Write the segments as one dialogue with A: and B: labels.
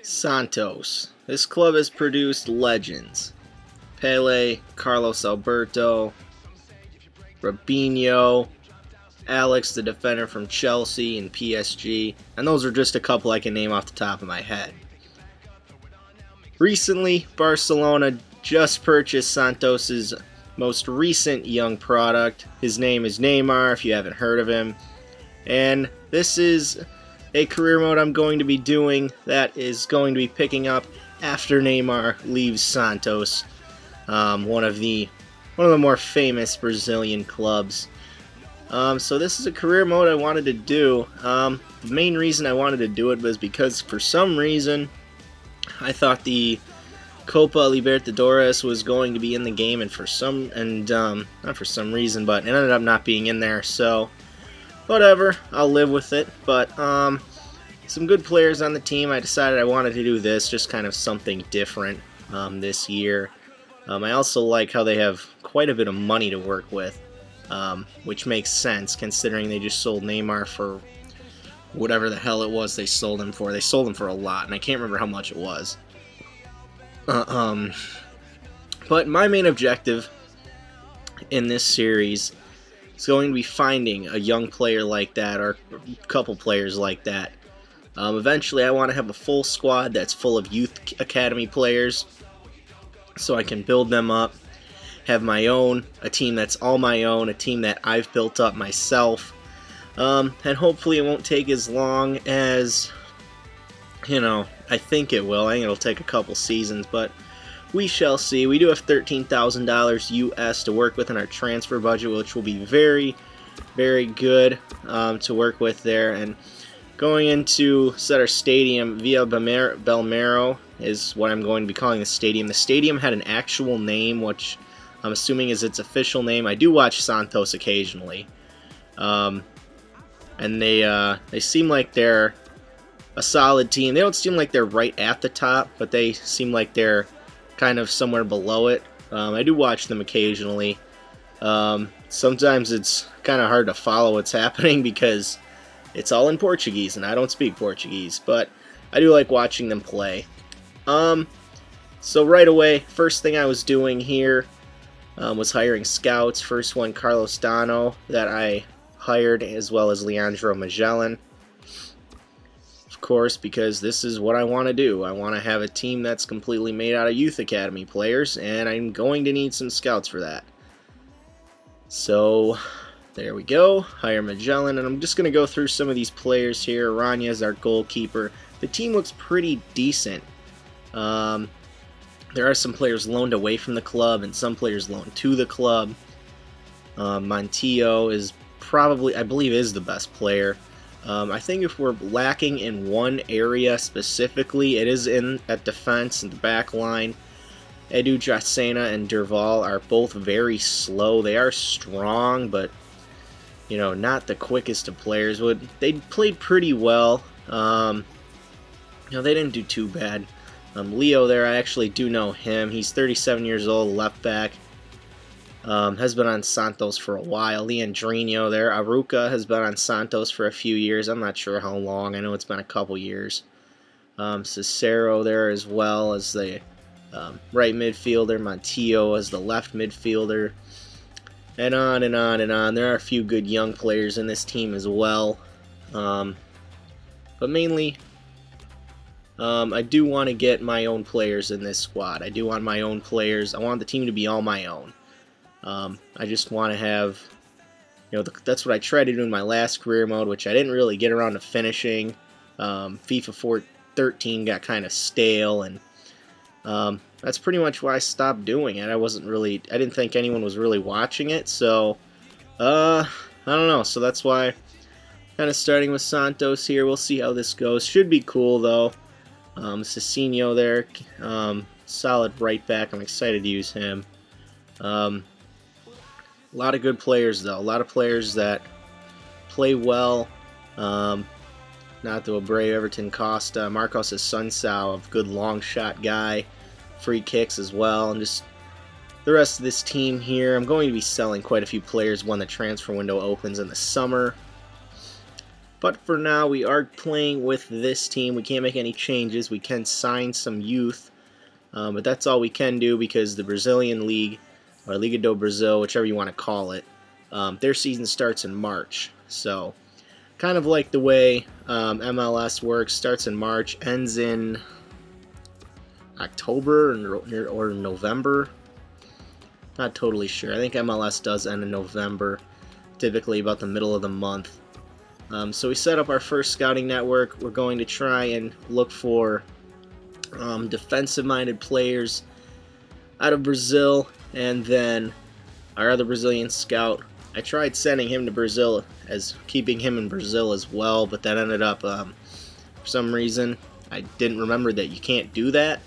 A: Santos. This club has produced legends. Pele, Carlos Alberto, Robinho, Alex, the defender from Chelsea and PSG, and those are just a couple I can name off the top of my head. Recently, Barcelona just purchased Santos's most recent young product. His name is Neymar, if you haven't heard of him. And this is a career mode I'm going to be doing that is going to be picking up after Neymar leaves Santos, one of the more famous Brazilian clubs. So this is a career mode I wanted to do. The main reason I wanted to do it was because for some reason I thought the Copa Libertadores was going to be in the game, and not for some reason, but it ended up not being in there. So whatever, I'll live with it. But some good players on the team. I decided I wanted to do this, just kind of something different this year. I also like how they have quite a bit of money to work with, which makes sense considering they just sold Neymar for whatever the hell it was they sold him for. They sold him for a lot, and I can't remember how much it was. But my main objective in this series is going to be finding a young player like that, or a couple players like that. Eventually I want to have a full squad that's full of youth academy players, so I can build them up, have my own, a team that's all my own, a team that I've built up myself, and hopefully it won't take as long as, I think it will. I think it'll take a couple seasons, but we shall see. We do have $13,000 US to work with in our transfer budget, which will be very, very good to work with there. And going into set our stadium, Villa Belmiro is what I'm going to be calling the stadium. The stadium had an actual name, which I'm assuming is its official name. I do watch Santos occasionally, and they seem like they're a solid team. They don't seem like they're right at the top, but they seem like they're kind of somewhere below it. I do watch them occasionally. Sometimes it's kind of hard to follow what's happening because it's all in Portuguese, and I don't speak Portuguese, but I do like watching them play. So right away, first thing I was doing here was hiring scouts. First one, Carlos Dano, that I hired, as well as Leandro Magellan. Of course, because this is what I want to do. I want to have a team that's completely made out of youth academy players, and I'm going to need some scouts for that. So there we go, hire Magellan, and I'm just going to go through some of these players here. Rania is our goalkeeper. The team looks pretty decent. There are some players loaned away from the club and some players loaned to the club. Montillo is probably, I believe, is the best player. I think if we're lacking in one area specifically, it is at defense and the back line. Edu Jacena and Durval are both very slow. They are strong, but not the quickest of players. They played pretty well. They didn't do too bad. Leo there, I actually do know him. He's 37 years old, left back. Has been on Santos for a while. Leandrinho there. Aruca has been on Santos for a few years. I'm not sure how long. I know it's been a couple years. Cicero there as well as the right midfielder. Montillo as the left midfielder. And on and on and on. There are a few good young players in this team as well. But mainly, I do want to get my own players in this squad. I do want my own players. I want the team to be all my own. I just want to have, that's what I tried to do in my last career mode, which I didn't really get around to finishing. FIFA 13 got kind of stale, and that's pretty much why I stopped doing it. I didn't think anyone was really watching it, so, I don't know. So that's why, kind of starting with Santos here. We'll see how this goes. Should be cool, though. Cicinho there, solid right back. I'm excited to use him. A lot of good players, though. A lot of players that play well. Nato Abreu, Everton Costa, Marcos Assunção, a good long shot guy. Free kicks as well. And just the rest of this team here. I'm going to be selling quite a few players when the transfer window opens in the summer. But for now, we are playing with this team. We can't make any changes. We can sign some youth, but that's all we can do because the Brazilian League, or Liga do Brazil, whichever you want to call it, their season starts in March. So, kind of like the way MLS works, starts in March, ends in October or November. Not totally sure. I think MLS does end in November, typically about the middle of the month. So we set up our first scouting network. We're going to try and look for defensive-minded players out of Brazil, and then our other Brazilian scout, I tried sending him to Brazil, as keeping him in Brazil as well, but that ended up, for some reason, I didn't remember that you can't do that.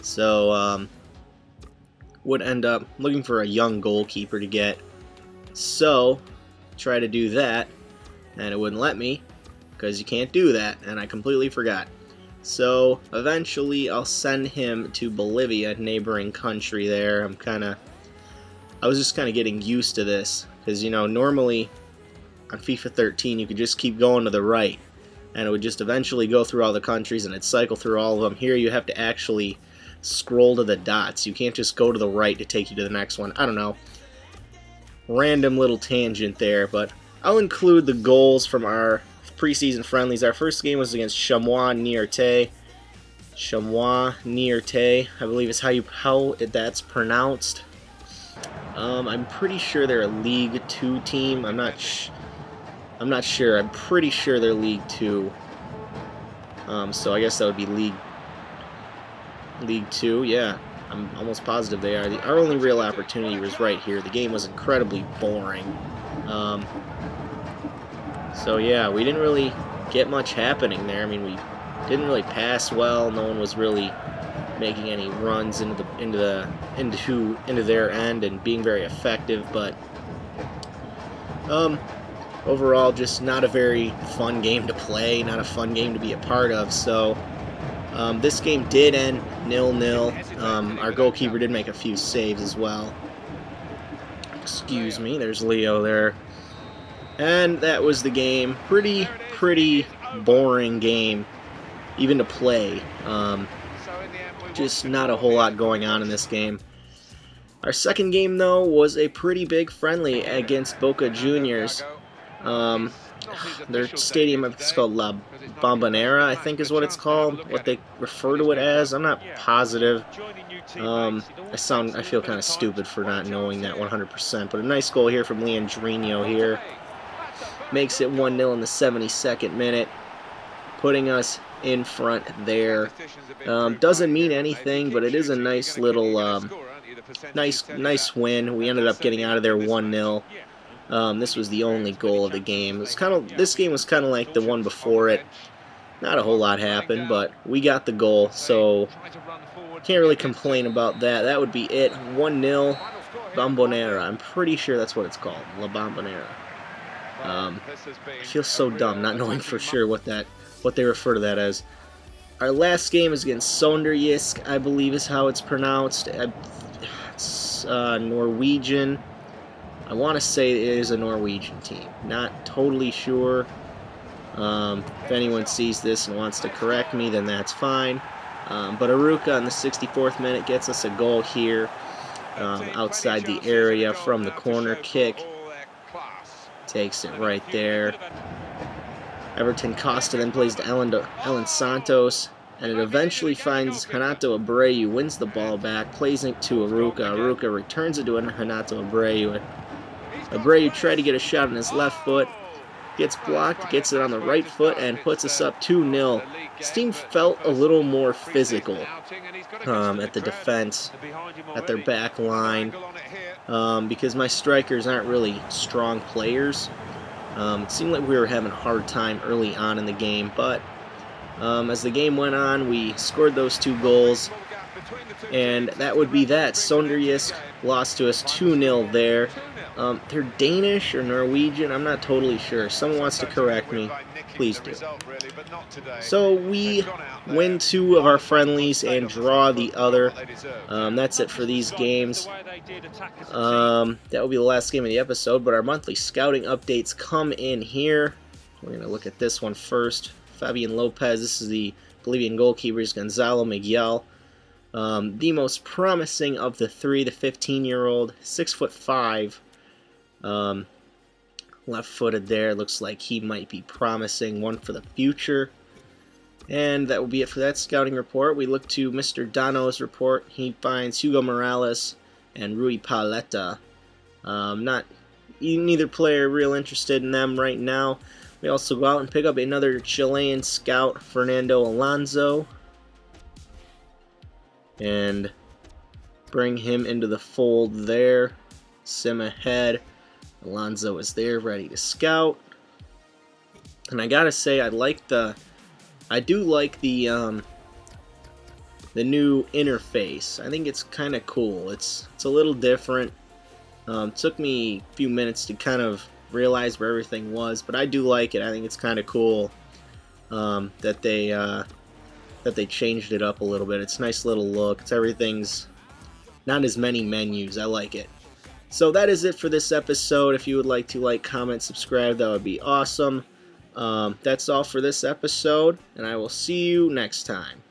A: So, would end up looking for a young goalkeeper to get. So, try to do that, and it wouldn't let me, because you can't do that, and I completely forgot. So, eventually, I'll send him to Bolivia, a neighboring country there. I was just kind of getting used to this, because, you know, normally on FIFA 13 you could just keep going to the right, and it would just eventually go through all the countries, and it'd cycle through all of them. Here you have to actually scroll to the dots. You can't just go to the right to take you to the next one. I don't know. Random little tangent there, but I'll include the goals from our preseason friendlies. Our first game was against Chamois Niortais. Chamois Niortais, I believe is how that's pronounced. I'm pretty sure they're a League 2 team. I'm not sure. I'm pretty sure they're League 2. So I guess that would be League 2. Yeah, I'm almost positive they are. Our only real opportunity was right here. The game was incredibly boring. So yeah, we didn't really get much happening there. I mean, we didn't really pass well. No one was really making any runs into their end and being very effective. But overall, just not a very fun game to play, not a fun game to be a part of. So this game did end 0-0. Our goalkeeper did make a few saves as well. Excuse me, there's Leo there. And that was the game. Pretty boring game, even to play. Just not a whole lot going on in this game. Our second game, though, was a pretty big friendly against Boca Juniors. Their stadium is called La Bombonera, I think is what it's called, what they refer to it as. I'm not positive. I feel kind of stupid for not knowing that 100%, but a nice goal here from Leandrinho here. Makes it 1-0 in the 72nd minute, putting us in front there. Doesn't mean anything, but it is a nice little, nice win. We ended up getting out of there 1-0. This was the only goal of the game. This game was kind of like the one before it. Not a whole lot happened, but we got the goal, so can't really complain about that. That would be it. 1-0, Bombonera. I'm pretty sure that's what it's called, La Bombonera. I feel so dumb not knowing for sure what they refer to that as. Our last game is against Sonderjysk, I believe is how it's pronounced. It's Norwegian. I want to say it is a Norwegian team. Not totally sure. If anyone sees this and wants to correct me, then that's fine. But Aruka in the 64th minute gets us a goal here outside the area from the corner kick. Takes it right there. Everton Costa then plays to Ellen Santos, and it eventually finds Renato Abreu, wins the ball back, plays it to Aruka. Aruka returns it to Renato Abreu. Abreu tried to get a shot on his left foot, gets blocked, gets it on the right foot, and puts us up 2-0. This team felt a little more physical at the defense, at their back line, because my strikers aren't really strong players. It seemed like we were having a hard time early on in the game, but as the game went on, we scored those 2 goals, and that would be that. Sonderjysk lost to us 2-0 there. They're Danish or Norwegian, I'm not totally sure. If someone wants to correct me, please do. So we win 2 of our friendlies and draw the other. That's it for these games. That will be the last game of the episode, but our monthly scouting updates come in here. we're going to look at this one first. Fabian Lopez, this is the Bolivian goalkeepers. Gonzalo Miguel, the most promising of the three, the 15-year-old, 6'5", left-footed there. Looks like he might be promising, one for the future. And that will be it for that scouting report. We look to Mr. Dono's report. He finds Hugo Morales and Rui Paleta. Neither player real interested in them right now. We also go out and pick up another Chilean scout, Fernando Alonso, and bring him into the fold there. Sim ahead. Alonso is there, ready to scout. And I gotta say, I do like the new interface. I think it's kind of cool. It's a little different. Took me a few minutes to kind of realize where everything was, but I do like it. I think it's kind of cool that they changed it up a little bit. It's a nice little look. Everything's not as many menus. I like it. So that is it for this episode. If you would like to like, comment, subscribe, that would be awesome. That's all for this episode, and I will see you next time.